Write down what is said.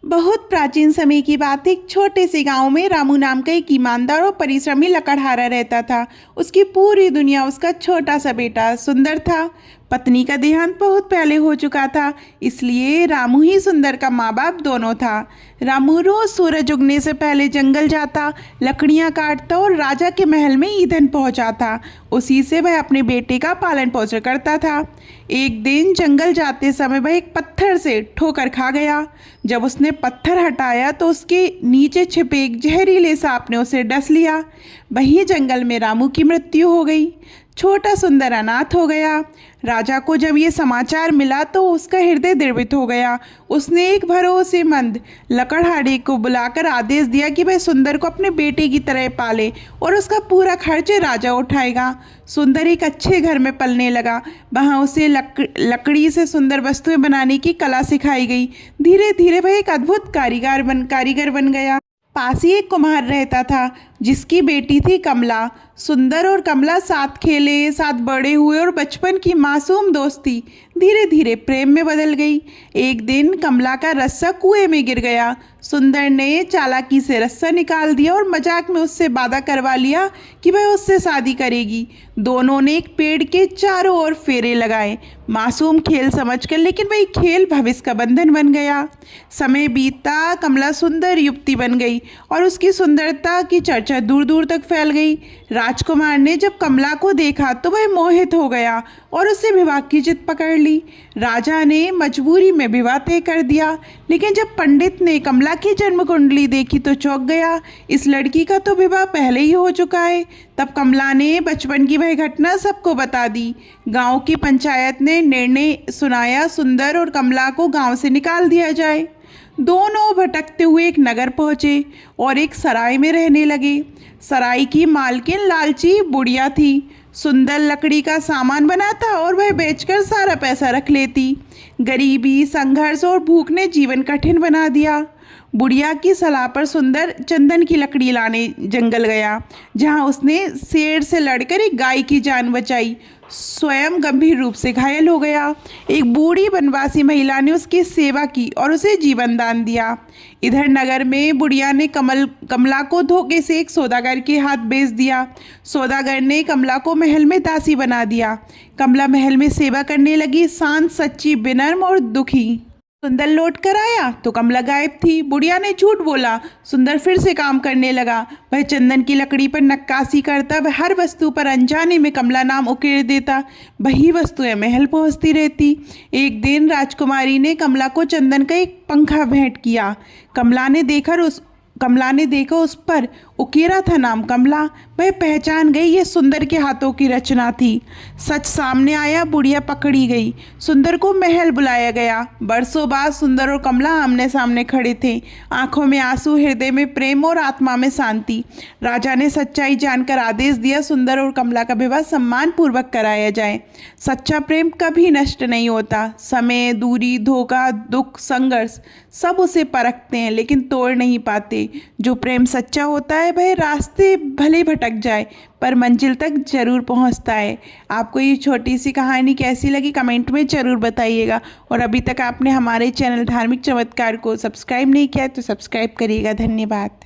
बहुत प्राचीन समय की बात है। एक छोटे से गांव में रामू नाम का एक ईमानदार और परिश्रमी लकड़हारा रहता था। उसकी पूरी दुनिया उसका छोटा सा बेटा सुंदर था। पत्नी का देहांत बहुत पहले हो चुका था, इसलिए रामू ही सुंदर का माँ बाप दोनों था। रामू रोज सूरज उगने से पहले जंगल जाता, लकड़ियाँ काटता और राजा के महल में ईंधन पहुँचाता। उसी से वह अपने बेटे का पालन पोषण करता था। एक दिन जंगल जाते समय वह एक पत्थर से ठोकर खा गया। जब उसने पत्थर हटाया तो उसके नीचे छिपे एक जहरीले सांप ने उसे डस लिया। वहीं जंगल में रामू की मृत्यु हो गई। छोटा सुंदर अनाथ हो गया। राजा को जब ये समाचार मिला तो उसका हृदय द्रवित हो गया। उसने एक भरोसेमंद लकड़हारे को बुलाकर आदेश दिया कि वह सुंदर को अपने बेटे की तरह पाले और उसका पूरा खर्च राजा उठाएगा। सुंदर एक अच्छे घर में पलने लगा। वहाँ उसे लकड़ी से सुंदर वस्तुएं बनाने की कला सिखाई गई। धीरे धीरे वह एक अद्भुत कारीगर बन गया। पास ही एक कुम्हार रहता था जिसकी बेटी थी कमला। सुंदर और कमला साथ खेले, साथ बड़े हुए और बचपन की मासूम दोस्ती धीरे धीरे प्रेम में बदल गई। एक दिन कमला का रस्सा कुएं में गिर गया। सुंदर ने चालाकी से रस्सा निकाल दिया और मजाक में उससे वादा करवा लिया कि वह उससे शादी करेगी। दोनों ने एक पेड़ के चारों ओर फेरे लगाए, मासूम खेल समझकर, लेकिन वही खेल भविष्य का बंधन बन गया। समय बीता, कमला सुंदर युवती बन गई और उसकी सुंदरता की चर्चा दूर दूर तक फैल गई। राजकुमार ने जब कमला को देखा तो वह मोहित हो गया और उससे विवाह की जिद पकड़ ली। राजा ने मजबूरी में विवाह तय कर दिया, लेकिन जब पंडित ने कमला की जन्म कुंडली देखी तो चौंक गया। इस लड़की का तो विवाह पहले ही हो चुका है। तब कमला ने बचपन की वह घटना सबको बता दी। गांव की पंचायत ने निर्णय सुनाया, सुंदर और कमला को गांव से निकाल दिया जाए। दोनों भटकते हुए एक नगर पहुँचे और एक सराय में रहने लगे। सराय की मालकिन लालची बुढ़िया थी। सुंदर लकड़ी का सामान बनाता और वह बेचकर सारा पैसा रख लेती। गरीबी, संघर्ष और भूख ने जीवन कठिन बना दिया। बुढ़िया की सलाह पर सुंदर चंदन की लकड़ी लाने जंगल गया, जहां उसने शेर से लड़कर एक गाय की जान बचाई। स्वयं गंभीर रूप से घायल हो गया। एक बूढ़ी वनवासी महिला ने उसकी सेवा की और उसे जीवन दान दिया। इधर नगर में बुढ़िया ने कमला को धोखे से एक सौदागर के हाथ बेच दिया। सौदागर ने कमला को महल में दासी बना दिया। कमला महल में सेवा करने लगी, शांत, सच्ची, विनम्र और दुखी। सुंदर लौट कर आया तो कमला गायब थी। बुढ़िया ने झूठ बोला। सुंदर फिर से काम करने लगा। वह चंदन की लकड़ी पर नक्काशी करता। वह हर वस्तु पर अनजाने में कमला नाम उकेर देता। वही वस्तुएं महल पहुंचती रहती। एक दिन राजकुमारी ने कमला को चंदन का एक पंखा भेंट किया। कमला ने देखा उस पर उकेरा था नाम कमला। वह पहचान गई ये सुंदर के हाथों की रचना थी। सच सामने आया, बुढ़िया पकड़ी गई। सुंदर को महल बुलाया गया। बरसों बाद सुंदर और कमला आमने सामने खड़े थे, आंखों में आंसू, हृदय में प्रेम और आत्मा में शांति। राजा ने सच्चाई जानकर आदेश दिया, सुंदर और कमला का विवाह सम्मान पूर्वक कराया जाए। सच्चा प्रेम कभी नष्ट नहीं होता। समय, दूरी, धोखा, दुख, संघर्ष सब उसे परखते हैं लेकिन तोड़ नहीं पाते। जो प्रेम सच्चा होता है वह रास्ते भले भटक जाए पर मंजिल तक जरूर पहुंचता है। आपको ये छोटी सी कहानी कैसी लगी कमेंट में ज़रूर बताइएगा। और अभी तक आपने हमारे चैनल धार्मिक चमत्कार को सब्सक्राइब नहीं किया है तो सब्सक्राइब करिएगा। धन्यवाद।